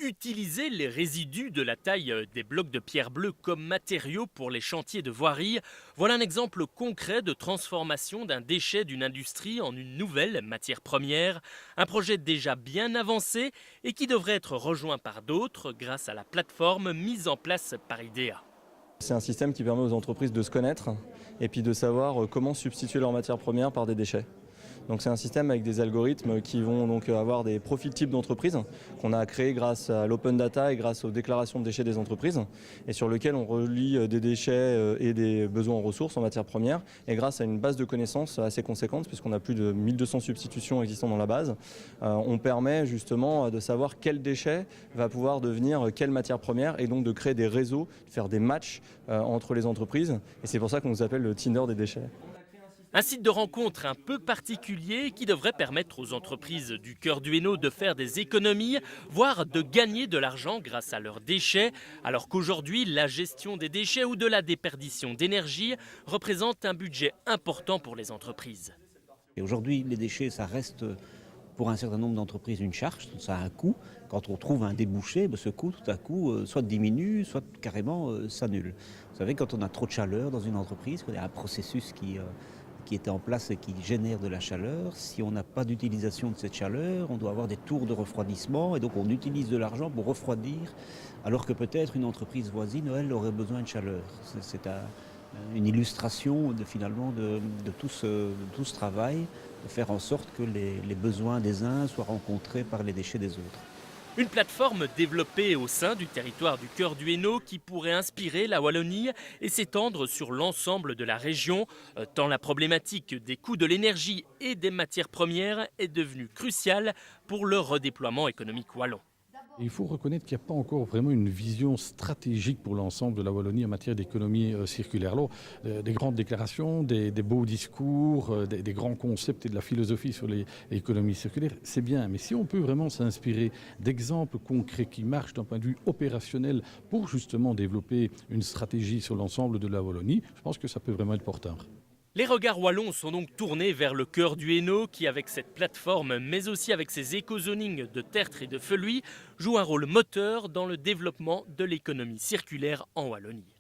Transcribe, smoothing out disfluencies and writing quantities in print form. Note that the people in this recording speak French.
Utiliser les résidus de la taille des blocs de pierre bleue comme matériaux pour les chantiers de voirie, voilà un exemple concret de transformation d'un déchet d'une industrie en une nouvelle matière première. Un projet déjà bien avancé et qui devrait être rejoint par d'autres grâce à la plateforme mise en place par IDEA. C'est un système qui permet aux entreprises de se connaître et puis de savoir comment substituer leurs matières premières par des déchets. Donc c'est un système avec des algorithmes qui vont donc avoir des profils types d'entreprises qu'on a créés grâce à l'open data et grâce aux déclarations de déchets des entreprises et sur lequel on relie des déchets et des besoins en ressources en matières premières et grâce à une base de connaissances assez conséquente puisqu'on a plus de 1200 substitutions existant dans la base, on permet justement de savoir quel déchet va pouvoir devenir quelle matière première et donc de créer des réseaux, de faire des matchs entre les entreprises et c'est pour ça qu'on nous appelle le Tinder des déchets. Un site de rencontre un peu particulier qui devrait permettre aux entreprises du cœur du Hainaut de faire des économies, voire de gagner de l'argent grâce à leurs déchets, alors qu'aujourd'hui, la gestion des déchets ou de la déperdition d'énergie représente un budget important pour les entreprises. Et aujourd'hui, les déchets, ça reste pour un certain nombre d'entreprises une charge, ça a un coût. Quand on trouve un débouché, ce coût, tout à coup, soit diminue, soit carrément s'annule. Vous savez, quand on a trop de chaleur dans une entreprise, qu'il y a un processus qui est en place et qui génère de la chaleur. Si on n'a pas d'utilisation de cette chaleur, on doit avoir des tours de refroidissement et donc on utilise de l'argent pour refroidir, alors que peut-être une entreprise voisine, elle, aurait besoin de chaleur. C'est une illustration finalement de tout ce travail, de faire en sorte que les besoins des uns soient rencontrés par les déchets des autres. Une plateforme développée au sein du territoire du cœur du Hainaut qui pourrait inspirer la Wallonie et s'étendre sur l'ensemble de la région, tant la problématique des coûts de l'énergie et des matières premières est devenue cruciale pour le redéploiement économique wallon. Il faut reconnaître qu'il n'y a pas encore vraiment une vision stratégique pour l'ensemble de la Wallonie en matière d'économie circulaire. Alors, des grandes déclarations, des beaux discours, des grands concepts et de la philosophie sur l'économie circulaire, c'est bien. Mais si on peut vraiment s'inspirer d'exemples concrets qui marchent d'un point de vue opérationnel pour justement développer une stratégie sur l'ensemble de la Wallonie, je pense que ça peut vraiment être porteur. Les regards wallons sont donc tournés vers le cœur du Hainaut qui, avec cette plateforme, mais aussi avec ses éco-zonings de tertre et de feuillues, joue un rôle moteur dans le développement de l'économie circulaire en Wallonie.